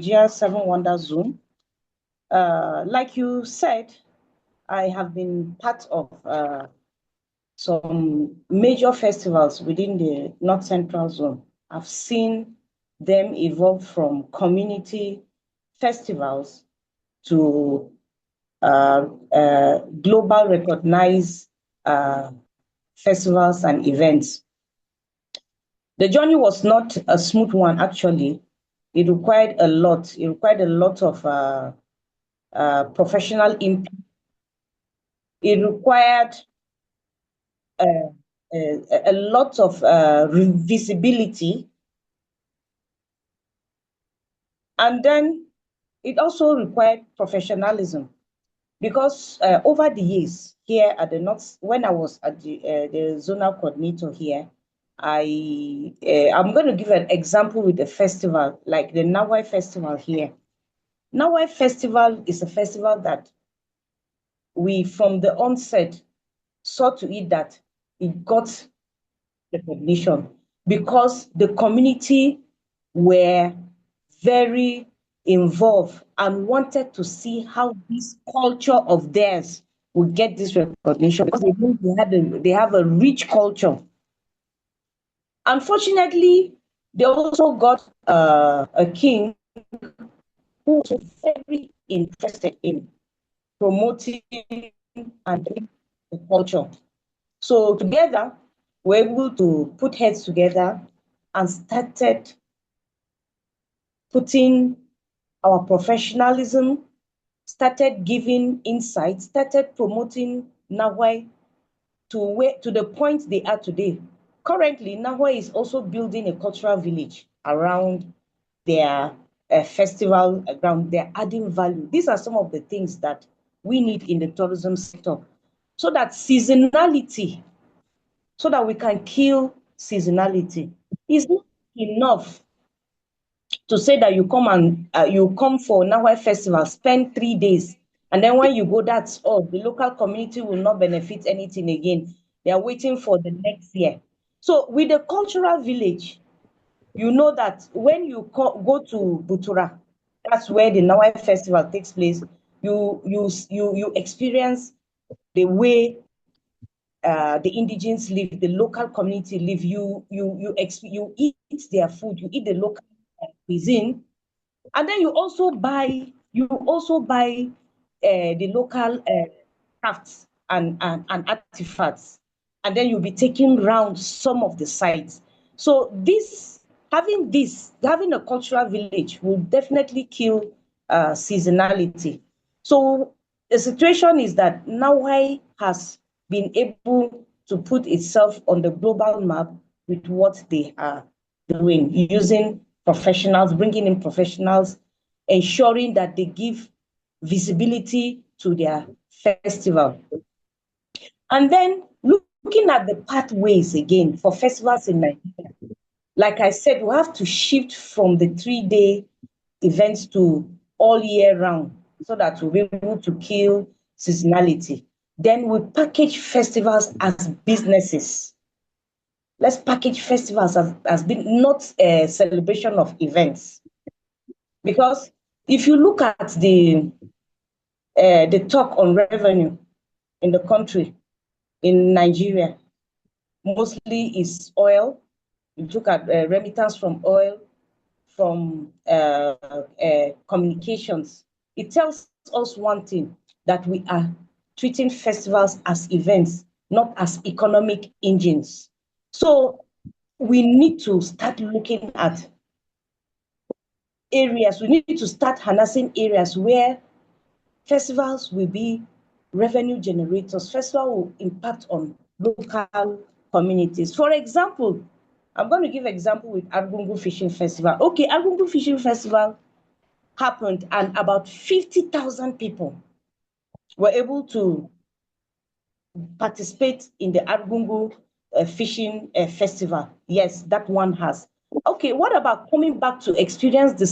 Naija7Wonders Zoom. Like you said, I have been part of some major festivals within the North Central Zone. I've seen them evolve from community festivals to global recognized festivals and events. The journey was not a smooth one, actually. It required a lot. It required a lot of professional impact. It required a lot of visibility. And then it also required professionalism because over the years here at the North, when I was at the zonal coordinator here, I'm going to give an example with a festival like the Nawai Festival here. Nawai Festival is a festival that we, from the onset, saw to it that it got recognition because the community were very involved and wanted to see how this culture of theirs would get this recognition because they have a rich culture. Unfortunately, they also got a king who was very interested in promoting and the culture. So together, we're able to put heads together and started putting our professionalism, started giving insights, started promoting Nawai to the point they are today. Currently, Nawai is also building a cultural village around their festival ground. They're adding value. These are some of the things that we need in the tourism sector so that seasonality, so that we can kill seasonality. It's not enough to say that you come for Nawai Festival, spend 3 days, and then when you go, that's all. The local community will not benefit anything again. They are waiting for the next year. So with the cultural village, you know that when you go to Butura, that's where the Nawai Festival takes place. You experience the way the indigenes live, the local community live. You eat their food, you eat the local cuisine, and then you also buy the local crafts and artifacts, and then you'll be taking round some of the sites. So having a cultural village will definitely kill seasonality. So the situation is that Nawai has been able to put itself on the global map with what they are doing, using professionals, bringing in professionals, ensuring that they give visibility to their festival. And then looking at the pathways again for festivals in Nigeria, like I said, we have to shift from the 3 day events to all year round so that we'll be able to kill seasonality. Then we package festivals as businesses. Let's package festivals as being not a celebration of events. Because if you look at the talk on revenue in the country, in Nigeria, mostly is oil. You look at remittance from oil, from communications. It tells us one thing, that we are treating festivals as events, not as economic engines. So we need to start looking at areas, we need to start harnessing areas where festivals will be revenue generators. Festival will impact on local communities. For example, I'm going to give example with Argungu Fishing Festival. Okay, Argungu Fishing Festival happened and about 50,000 people were able to participate in the Argungu Fishing Festival. Yes, that one has. Okay, what about coming back to experience the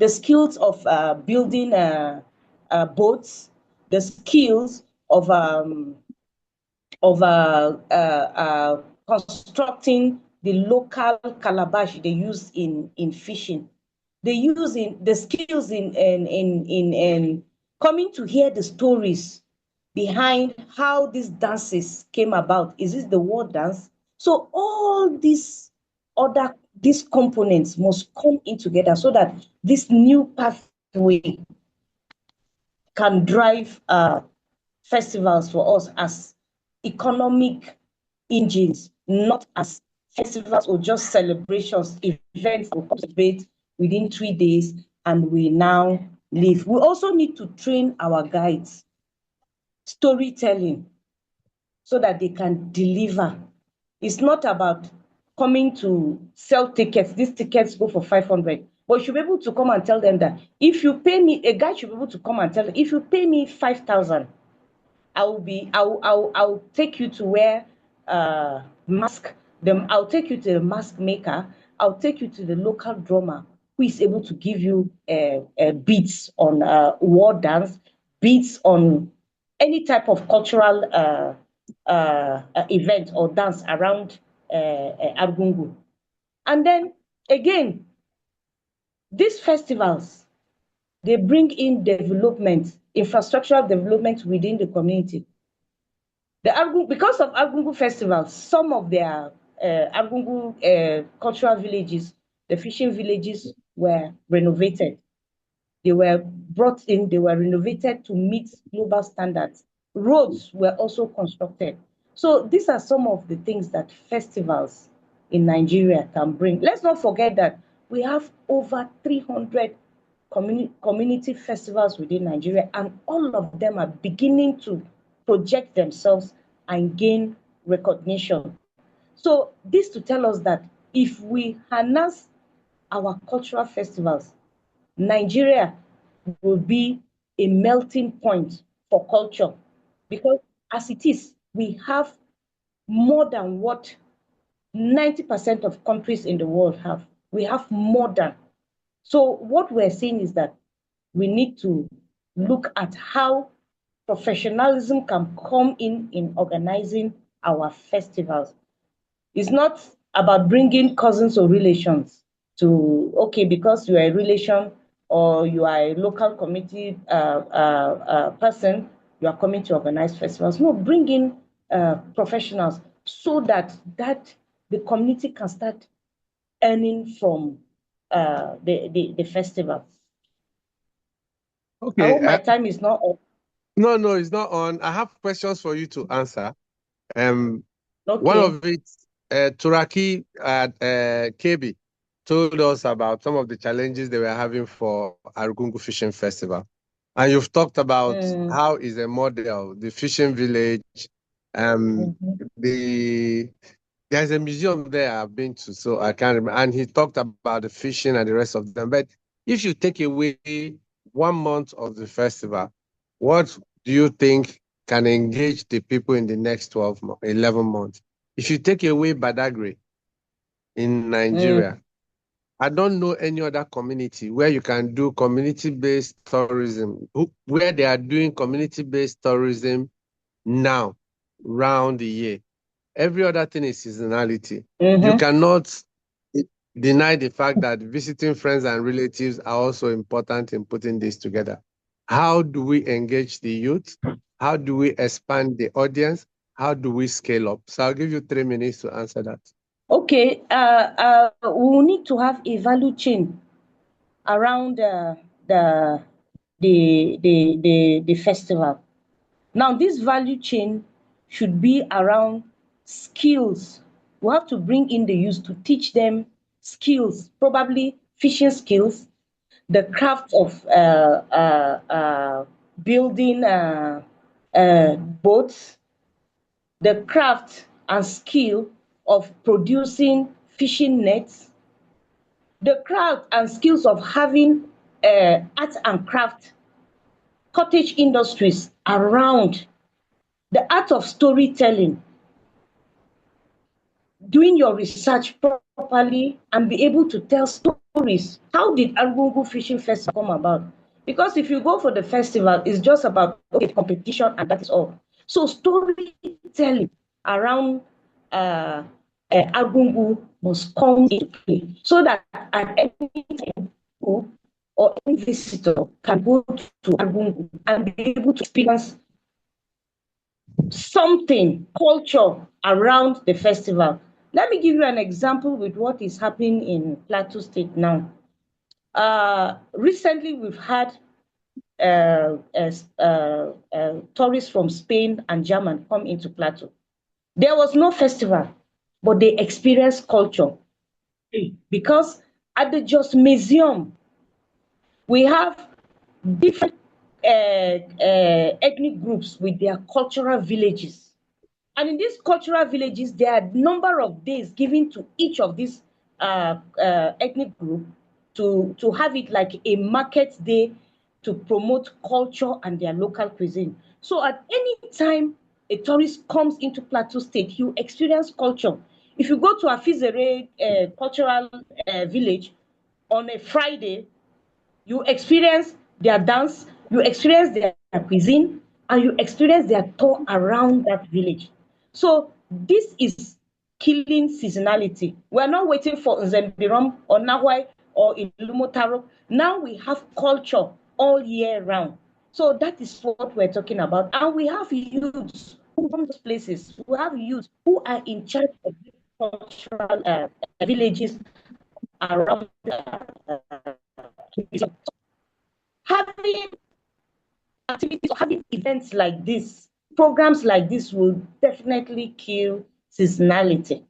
skills of building boats, the skills of constructing the local calabash they use in fishing. the skills in coming to hear the stories behind how these dances came about. Is this the world dance? So all these components must come in together so that this new pathway can drive festivals for us as economic engines, not as festivals or just celebrations, events will participate within 3 days and we now leave. We also need to train our guides, storytelling, so that they can deliver. It's not about coming to sell tickets. These tickets go for 500. But you should be able to come and tell them that if you pay me, a guy should be able to come and tell them, if you pay me 5,000, I'll take you to where I'll take you to the mask maker. I'll take you to the local drummer who is able to give you beats on war dance, beats on any type of cultural event or dance around Argungu. And then again, these festivals, they bring in development, infrastructural development within the community. Because of Argungu festivals, some of their Argungu cultural villages, the fishing villages, were renovated. They were brought in, they were renovated to meet global standards. Roads were also constructed. So these are some of the things that festivals in Nigeria can bring. Let's not forget that we have over 300 community festivals within Nigeria, and all of them are beginning to project themselves and gain recognition. So this to tell us that if we harness our cultural festivals, Nigeria will be a melting point for culture, because as it is, we have more than what 90% of countries in the world have. We have more than. So what we're saying is that we need to look at how professionalism can come in organizing our festivals. It's not about bringing cousins or relations to, okay, because you are a relation or you are a local committee person, you are coming to organize festivals. No, bring in professionals so that the community can start earning from the festival. I Okay. hope my time is not up. No, it's not on. I have questions for you to answer. One Okay. of it, Turaki at KB told us about some of the challenges they were having for Arugungu Fishing Festival. And you've talked about how is a model, the fishing village, there's a museum there I've been to, so I can't remember. And he talked about the fishing and the rest of them. But if you take away 1 month of the festival, what do you think can engage the people in the next 11 months? If you take away Badagry in Nigeria, I don't know any other community where you can do community-based tourism, where they are doing community-based tourism now, round the year. Every other thing is seasonality. You cannot deny the fact that visiting friends and relatives are also important in putting this together. How do we engage the youth? How do we expand the audience? How do we scale up? So I'll give you 3 minutes to answer that. Okay, we will need to have a value chain around the festival. Now, this value chain should be around skills. We have to bring in the youth to teach them skills, probably fishing skills, the craft of building boats, the craft and skill of producing fishing nets, the craft and skills of having art and craft cottage industries around, the art of storytelling, doing your research properly and be able to tell stories. How did Argungu Fishing Festival come about? Because if you go for the festival, it's just about, okay, competition and that is all. So storytelling around Argungu must come into play so that at any time or any visitor can go to Argungu and be able to experience something, culture around the festival. Let me give you an example with what is happening in Plateau State now. Recently, we've had tourists from Spain and Germany come into Plateau. There was no festival, but they experienced culture because at the Jos Museum, we have different ethnic groups with their cultural villages. And in these cultural villages, there are a number of days given to each of these ethnic group to have it like a market day to promote culture and their local cuisine. So at any time a tourist comes into Plateau State, you experience culture. If you go to Afizere cultural village on a Friday, you experience their dance, you experience their cuisine, and you experience their tour around that village. So this is killing seasonality. We're not waiting for Nzembirom or Nawai or Ilumotaro. Now we have culture all year round. So that is what we're talking about. And we have youths from those places. We have youths who are in charge of cultural villages around having activities or having events like this, programs like this will definitely kill seasonality.